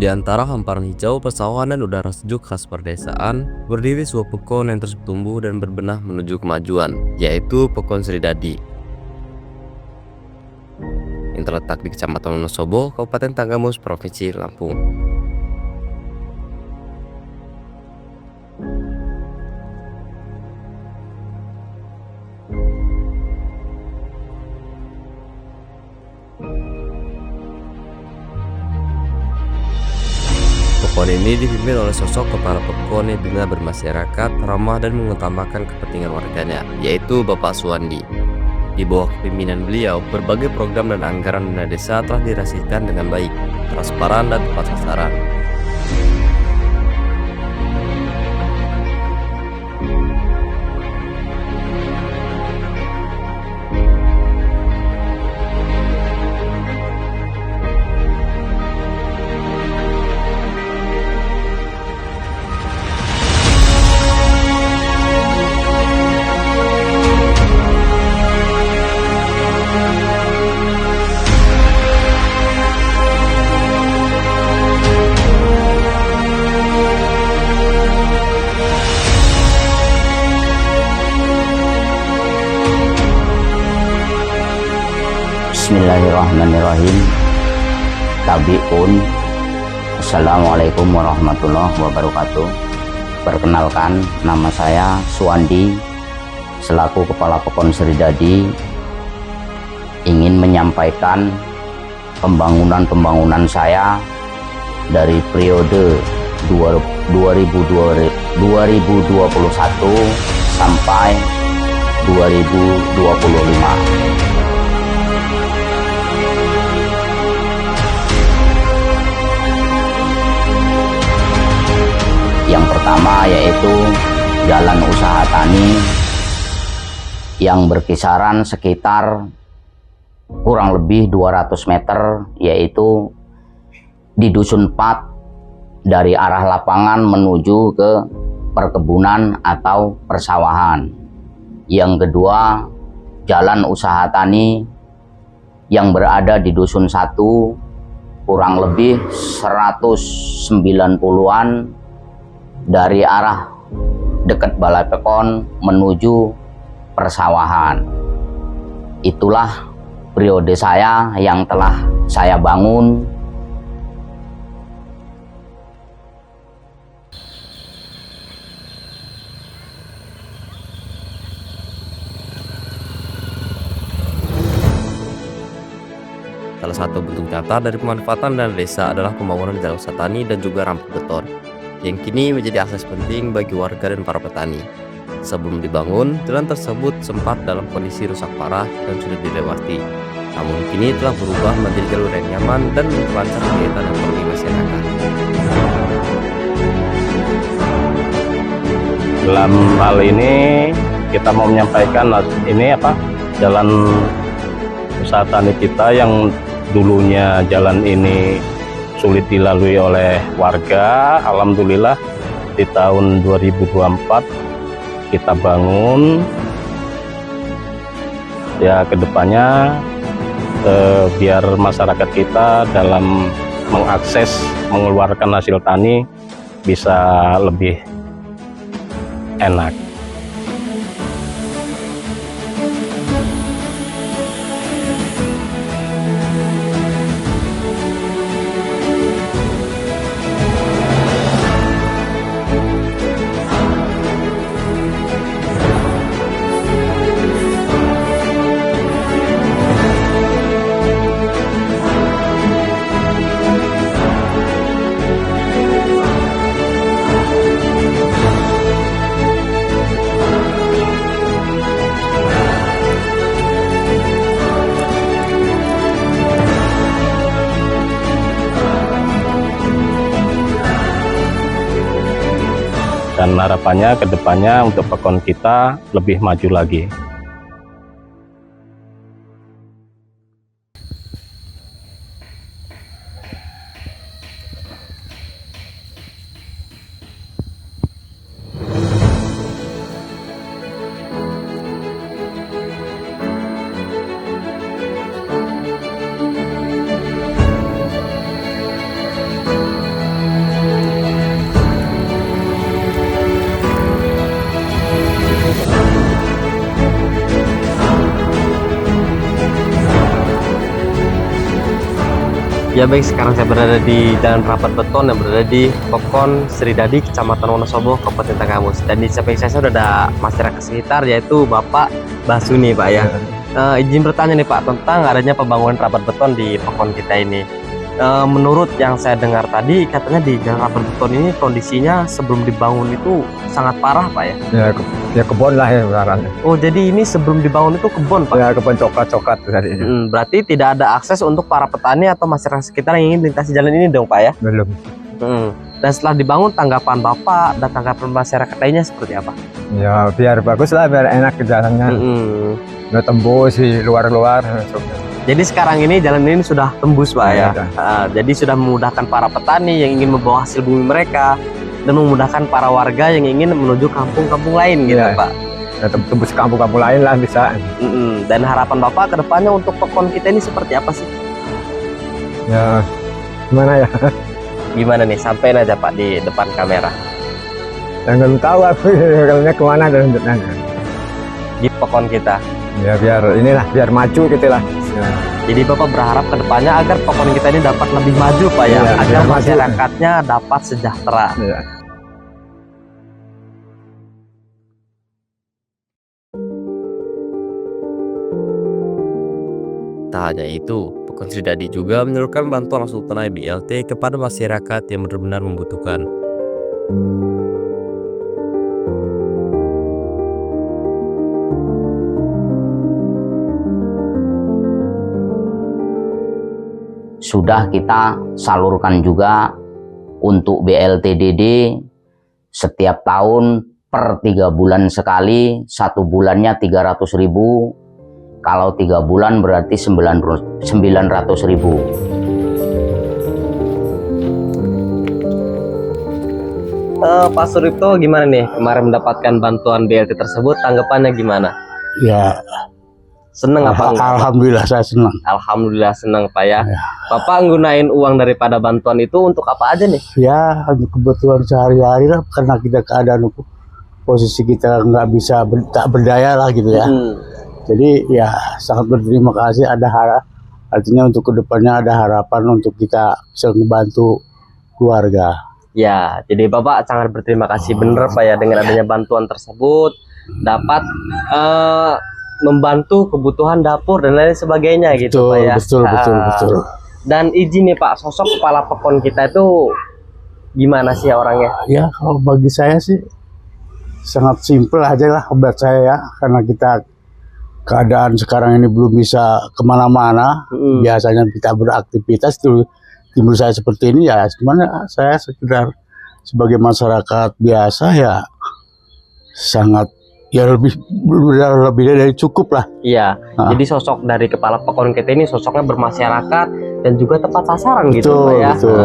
Di antara hamparan hijau persawahan dan udara sejuk khas perdesaan, berdiri sebuah pekon yang terus tumbuh dan berbenah menuju kemajuan, yaitu Pekon Sridadi. Yang terletak di Kecamatan Wonosobo, Kabupaten Tanggamus, Provinsi Lampung. Pekon ini dipimpin oleh sosok kepala pekon yang bina bermasyarakat, ramah dan mengutamakan kepentingan warganya, yaitu Bapak Suwandi. Di bawah kepemimpinan beliau, berbagai program dan anggaran dana desa telah dirasihkan dengan baik, transparan dan tepat sasaran. Bismillahirrahmanirrahim. Tabi'un. Assalamualaikum warahmatullahi wabarakatuh. Perkenalkan, nama saya Suwandi, selaku Kepala Pekon Sridadi, ingin menyampaikan pembangunan saya dari periode 2021 sampai 2025. Yang pertama yaitu jalan usaha tani yang berkisaran sekitar kurang lebih 200 meter, yaitu di Dusun 4 dari arah lapangan menuju ke perkebunan atau persawahan. Yang kedua, jalan usaha tani yang berada di Dusun 1 kurang lebih 190-an dari arah dekat Balai Pekon menuju persawahan. Itulah periode saya yang telah saya bangun. Salah satu bentuk nyata dari pemanfaatan dana desa adalah pembangunan jalan usaha tani dan juga rampu beton, yang kini menjadi akses penting bagi warga dan para petani. Sebelum dibangun, jalan tersebut sempat dalam kondisi rusak parah dan sudah dilewati. Namun kini telah berubah menjadi jalur yang nyaman dan memperlancar kegiatan ekonomi masyarakat. Dalam hal ini kita mau menyampaikan jalan usaha tani kita yang dulunya jalan ini sulit dilalui oleh warga. Alhamdulillah di tahun 2024 kita bangun. Ya, kedepannya biar masyarakat kita dalam mengakses mengeluarkan hasil tani bisa lebih enak. Dan harapannya ke depannya untuk Pekon kita lebih maju lagi. Ya baik, sekarang saya berada di Jalan Rapat Beton yang berada di Pekon Sri Dadi, Kecamatan Wonosobo, Kabupaten Tanggamus. Dan di samping saya sudah ada masyarakat sekitar, yaitu Bapak Basuni, Pak ya. Izin bertanya nih Pak, tentang adanya pembangunan rapat beton di Pekon kita ini. Menurut yang saya dengar tadi, katanya di Jalan Rapat Beton ini kondisinya sebelum dibangun itu sangat parah Pak ya? Ya kebun lah ya besarannya. Oh, jadi ini sebelum dibangun itu kebun Pak? Ya kebun coklat-coklat tadi. Berarti tidak ada akses untuk para petani atau masyarakat sekitar yang ingin melintasi jalan ini dong Pak ya? Belum. Dan setelah dibangun, tanggapan Bapak dan tanggapan masyarakat lainnya seperti apa? Ya biar bagus lah, biar enak ke jalannya. Udah tembus di luar-luar. Jadi sekarang ini jalan ini sudah tembus Pak ya? Ya. Jadi sudah memudahkan para petani yang ingin membawa hasil bumi mereka dan memudahkan para warga yang ingin menuju kampung-kampung lain gitu Ya. Pak. Ya, tembus ke kampung-kampung lain lah bisa. Dan harapan Bapak ke depannya untuk Pekon kita ini seperti apa sih? Ya gimana ya? Gimana nih? Sampein aja Pak di depan kamera. Yang belum tahu aku jalannya kemana dan lanjutnya. Di Pekon kita. Ya biar maju gitu lah. Ya. Jadi Bapak berharap ke depannya agar Pekon kita ini dapat lebih maju Pak ya, Iya, agar biar maju. masyarakatnya dapat sejahtera. Ya. Tak hanya itu, Pekon Sri Dadi juga menyalurkan bantuan langsung tunai BLT kepada masyarakat yang benar-benar membutuhkan. Sudah kita salurkan juga untuk BLTDD setiap tahun per 3 bulan sekali, 1 bulannya 300.000, kalau 3 bulan berarti 900.000. Pak Suripto gimana nih kemarin mendapatkan bantuan BLT tersebut, tanggapannya gimana? Ya, Seneng apa enggak? alhamdulillah saya senang. Alhamdulillah senang Pak ya. Ya. Bapak nggunain uang daripada bantuan itu untuk apa aja nih? Ya, untuk kebutuhan sehari-hari lah, karena kita keadaan posisi kita nggak bisa tak berdaya lah gitu ya. Jadi ya sangat berterima kasih, artinya untuk kedepannya ada harapan untuk kita bisa membantu keluarga. Ya, jadi Bapak sangat berterima kasih bener Pak ya, dengan adanya bantuan tersebut dapat membantu kebutuhan dapur dan lain sebagainya gitu Pak ya. Betul. Dan izin nih Pak, sosok kepala Pekon kita itu gimana sih orangnya? Ya, kalau bagi saya sih sangat simpel aja lah buat saya ya, karena kita keadaan sekarang ini belum bisa kemana-mana. Biasanya kita beraktivitas tuh timbul saya seperti ini ya, cuman saya sekedar sebagai masyarakat biasa ya sangat ya lebih dari cukup lah. Iya, jadi sosok dari kepala Pekon kita ini sosoknya bermasyarakat dan juga tepat sasaran gitu Pak ya. Betul.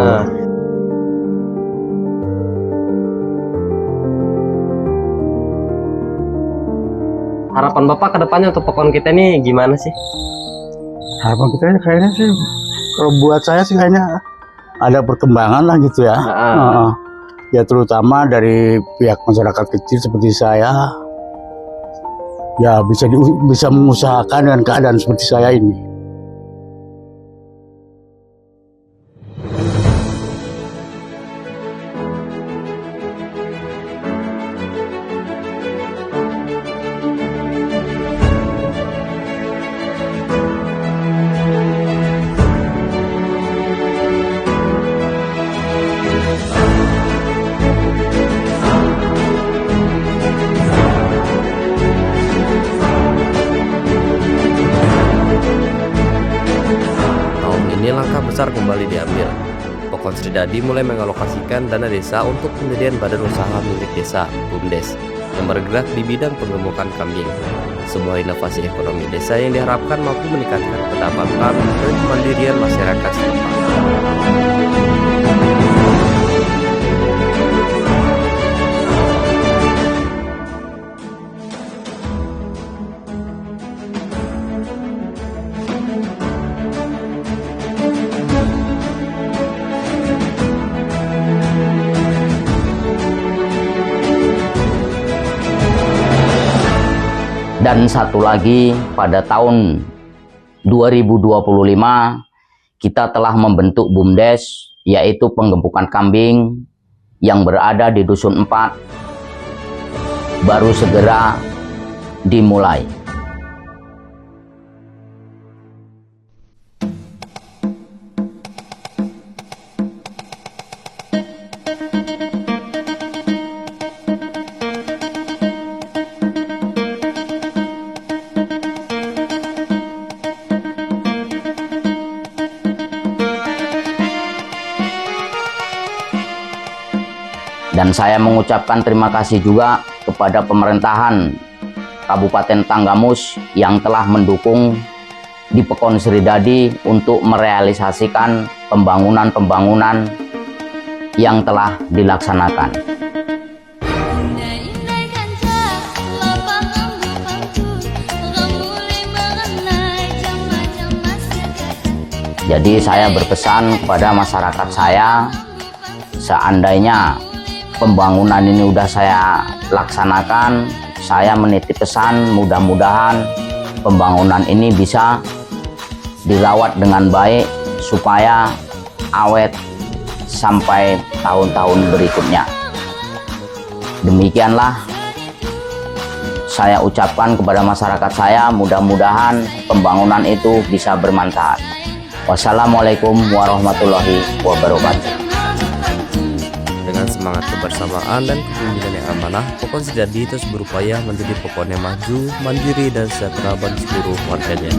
Harapan Bapak ke depannya untuk Pekon kita ini gimana sih? Harapan kita kayaknya sih, kalau buat saya sih kayaknya ada perkembangan lah gitu ya. Ya terutama dari pihak masyarakat kecil seperti saya, ya bisa mengusahakan dengan keadaan seperti saya ini. Ini langkah besar kembali diambil. Pekon Sri Dadi mulai mengalokasikan dana desa untuk pendirian badan usaha milik desa, BUMDes, yang bergerak di bidang pengemukan kambing. Sebuah inovasi ekonomi desa yang diharapkan mampu meningkatkan pendapatan dan kemandirian masyarakat setempat. Dan satu lagi, pada tahun 2025 kita telah membentuk BUMDes, yaitu penggembukan kambing yang berada di Dusun 4, baru segera dimulai. Dan saya mengucapkan terima kasih juga kepada pemerintahan Kabupaten Tanggamus yang telah mendukung di Pekon Sridadi untuk merealisasikan pembangunan-pembangunan yang telah dilaksanakan. Jadi saya berpesan kepada masyarakat saya, seandainya pembangunan ini udah saya laksanakan, saya menitip pesan mudah-mudahan pembangunan ini bisa dirawat dengan baik supaya awet sampai tahun-tahun berikutnya. Demikianlah saya ucapkan kepada masyarakat saya, mudah-mudahan pembangunan itu bisa bermanfaat. Wassalamualaikum warahmatullahi wabarakatuh. Dengan semangat kebersamaan dan kepemimpinan yang amanah, Pekon Sridadi terus berupaya menjadi pekon yang maju, mandiri, dan sejahtera bagi seluruh warganya.